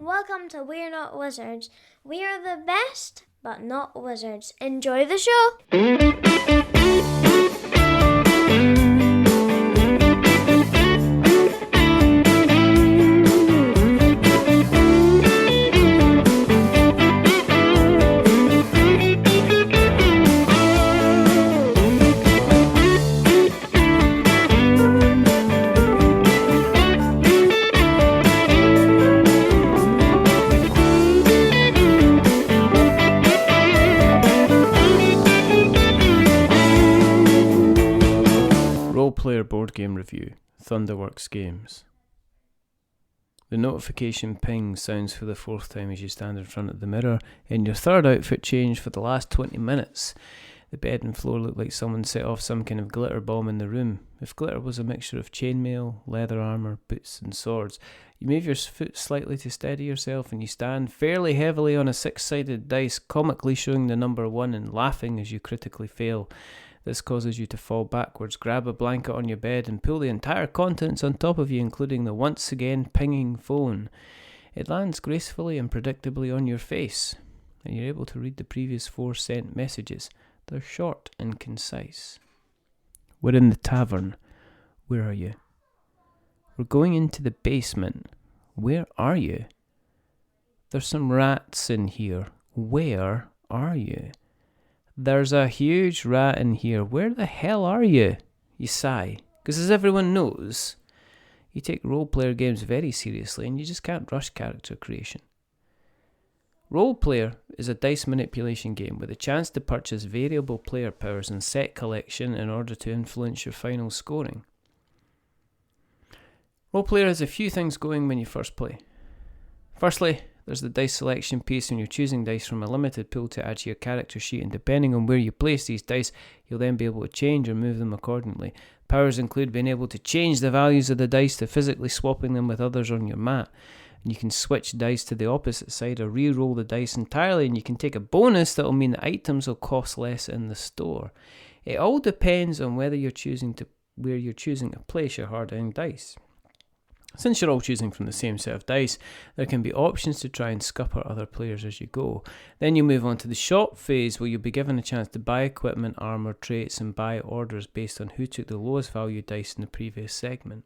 welcome to We're Not Wizards. We are the best, but not wizards. Enjoy the show! Player board game review, Thunderworks games. The notification ping sounds for the fourth time as you stand in front of the mirror in your third outfit change for the last 20 minutes. The bed and floor look like someone set off some kind of glitter bomb in the room. If glitter was a mixture of chainmail, leather armour, boots and swords, you move your foot slightly to steady yourself and you stand fairly heavily on a six-sided dice, comically showing the number 1 and laughing as you critically fail. This causes you to fall backwards, grab a blanket on your bed and pull the entire contents on top of you, including the once again pinging phone. It lands gracefully and predictably on your face, and you're able to read the previous 4 sent messages. They're short and concise. We're in the tavern. Where are you? We're going into the basement. Where are you? There's some rats in here. Where are you? There's a huge rat in here. Where the hell are you? You sigh, because as everyone knows, you take role-player games very seriously and you just can't rush character creation. Role-player is a dice manipulation game with a chance to purchase variable player powers and set collection in order to influence your final scoring. Role-player has a few things going when you first play. Firstly, there's the dice selection piece when you're choosing dice from a limited pool to add to your character sheet, and depending on where you place these dice, you'll then be able to change or move them accordingly. Powers include being able to change the values of the dice to physically swapping them with others on your mat. And you can switch dice to the opposite side or re-roll the dice entirely, and you can take a bonus that will mean the items will cost less in the store. It all depends on where you're choosing to place your hard-earned dice. Since you're all choosing from the same set of dice, there can be options to try and scupper other players as you go. Then you move on to the shop phase, where you'll be given a chance to buy equipment, armour, traits and buy orders based on who took the lowest value dice in the previous segment.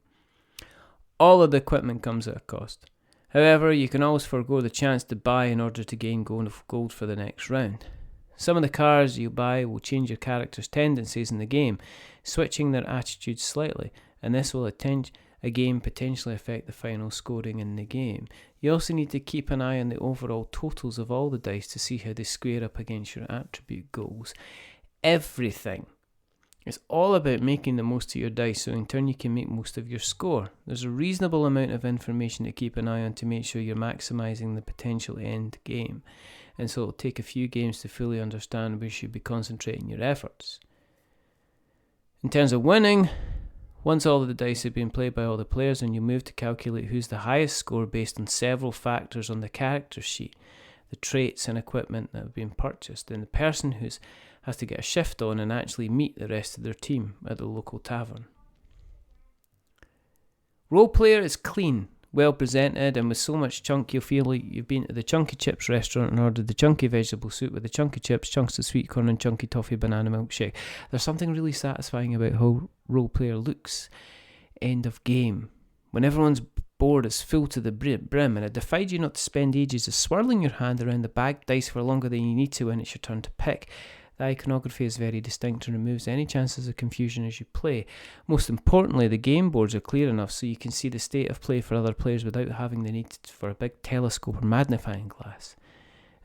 All of the equipment comes at a cost. However, you can always forego the chance to buy in order to gain gold for the next round. Some of the cars you buy will change your character's tendencies in the game, switching their attitudes slightly, and this will potentially affect the final scoring in the game. You also need to keep an eye on the overall totals of all the dice to see how they square up against your attribute goals. Everything is all about making the most of your dice, so in turn you can make most of your score. There's a reasonable amount of information to keep an eye on to make sure you're maximising the potential end game, and so it'll take a few games to fully understand where you should be concentrating your efforts. In terms of winning, once all of the dice have been played by all the players, and you move to calculate who's the highest score based on several factors on the character sheet, the traits and equipment that have been purchased, and the person who has to get a shift on and actually meet the rest of their team at the local tavern. Role player is clean, well presented, and with so much chunk you'll feel like you've been to the Chunky Chips restaurant and ordered the chunky vegetable soup with the chunky chips, chunks of sweet corn and chunky toffee banana milkshake. There's something really satisfying about how role player looks end of game, when everyone's board is full to the brim, and it defies you not to spend ages of swirling your hand around the bagged dice for longer than you need to when it's your turn to pick. The iconography is very distinct and removes any chances of confusion as you play. Most importantly, the game boards are clear enough so you can see the state of play for other players without having the need for a big telescope or magnifying glass.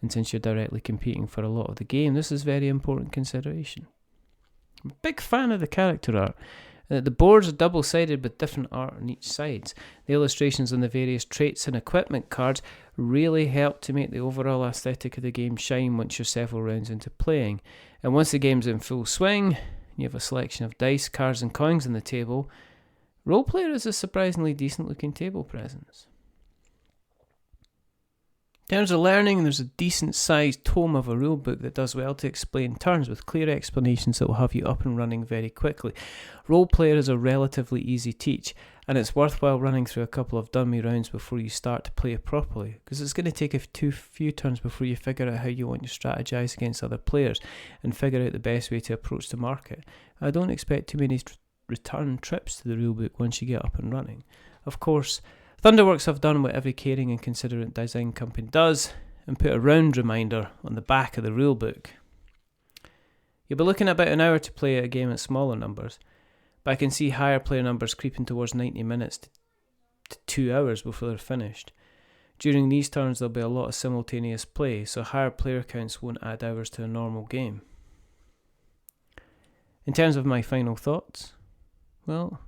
And since you're directly competing for a lot of the game, this is a very important consideration. I'm a big fan of the character art. The boards are double-sided with different art on each side. The illustrations on the various traits and equipment cards really help to make the overall aesthetic of the game shine once you're several rounds into playing. And once the game's in full swing, and you have a selection of dice, cards and coins on the table, Roleplayer is a surprisingly decent-looking table presence. In terms of learning, there's a decent-sized tome of a rulebook that does well to explain turns with clear explanations that will have you up and running very quickly. Roleplayer is a relatively easy teach, and it's worthwhile running through a couple of dummy rounds before you start to play properly, because it's going to take a few turns before you figure out how you want to strategize against other players and figure out the best way to approach the market. I don't expect too many return trips to the rulebook once you get up and running. Of course, Thunderworks have done what every caring and considerate design company does and put a round reminder on the back of the rulebook. You'll be looking at about an hour to play a game at smaller numbers, but I can see higher player numbers creeping towards 90 minutes to 2 hours before they're finished. During these turns there'll be a lot of simultaneous play, so higher player counts won't add hours to a normal game. In terms of my final thoughts, well,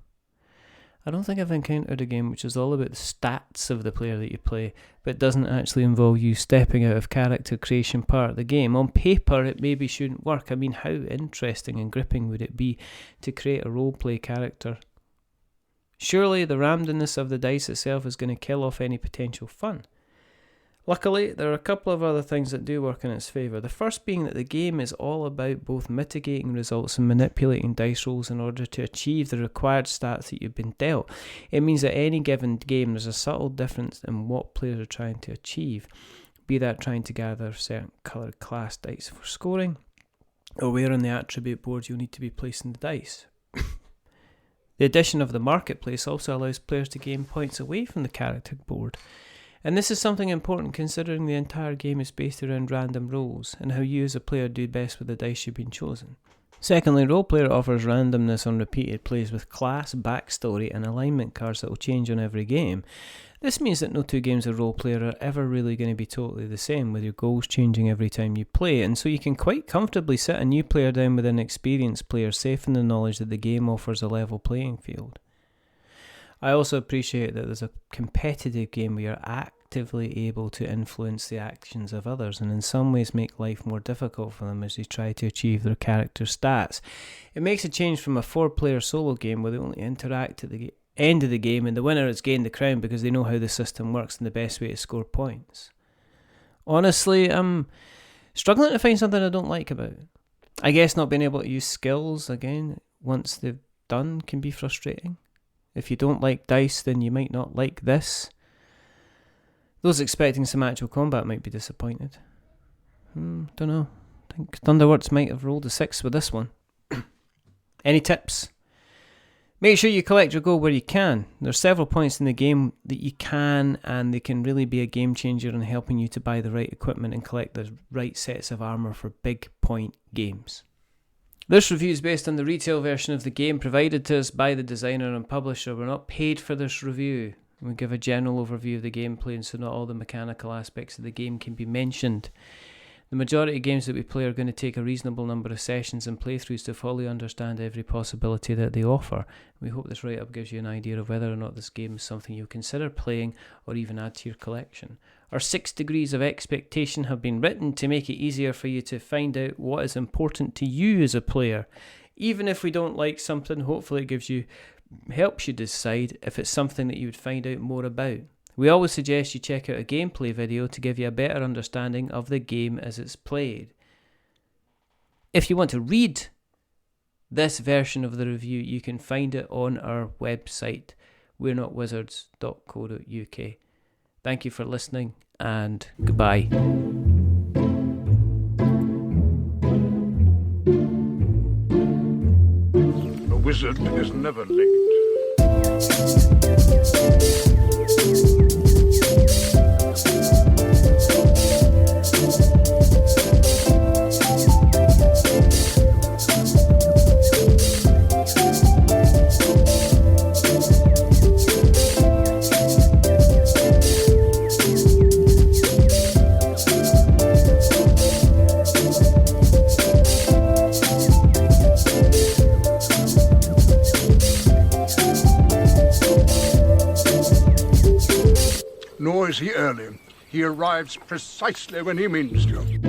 I don't think I've encountered a game which is all about the stats of the player that you play, but doesn't actually involve you stepping out of character creation part of the game. On paper, it maybe shouldn't work. I mean, how interesting and gripping would it be to create a roleplay character? Surely the randomness of the dice itself is going to kill off any potential fun. Luckily, there are a couple of other things that do work in its favour. The first being that the game is all about both mitigating results and manipulating dice rolls in order to achieve the required stats that you've been dealt. It means that any given game there's a subtle difference in what players are trying to achieve, be that trying to gather certain coloured class dice for scoring, or where on the attribute board you'll need to be placing the dice. The addition of the marketplace also allows players to gain points away from the character board. And this is something important considering the entire game is based around random rolls and how you as a player do best with the dice you've been chosen. Secondly, Roleplayer offers randomness on repeated plays with class, backstory and alignment cards that will change on every game. This means that no two games of Roleplayer are ever really going to be totally the same, with your goals changing every time you play, and so you can quite comfortably sit a new player down with an experienced player, safe in the knowledge that the game offers a level playing field. I also appreciate that there's a competitive game where you're actively able to influence the actions of others and in some ways make life more difficult for them as they try to achieve their character stats. It makes a change from a 4-player solo game where they only interact at the end of the game and the winner has gained the crown because they know how the system works and the best way to score points. Honestly, I'm struggling to find something I don't like about it. I guess not being able to use skills again once they've done can be frustrating. If you don't like dice, then you might not like this. Those expecting some actual combat might be disappointed. Don't know. I think Thunderworks might have rolled a 6 with this one. Any tips? Make sure you collect your gold where you can. There are several points in the game that you can, and they can really be a game changer in helping you to buy the right equipment and collect the right sets of armour for big point games. This review is based on the retail version of the game provided to us by the designer and publisher. We're not paid for this review. We give a general overview of the gameplay, and so not all the mechanical aspects of the game can be mentioned. The majority of games that we play are going to take a reasonable number of sessions and playthroughs to fully understand every possibility that they offer. We hope this write-up gives you an idea of whether or not this game is something you'll consider playing or even add to your collection. Our 6 degrees of expectation have been written to make it easier for you to find out what is important to you as a player. Even if we don't like something, hopefully it helps you decide if it's something that you would find out more about. We always suggest you check out a gameplay video to give you a better understanding of the game as it's played. If you want to read this version of the review, you can find it on our website, we'renotwizards.co.uk. Thank you for listening, and goodbye. A wizard is never licked. Nor is he early. He arrives precisely when he means to.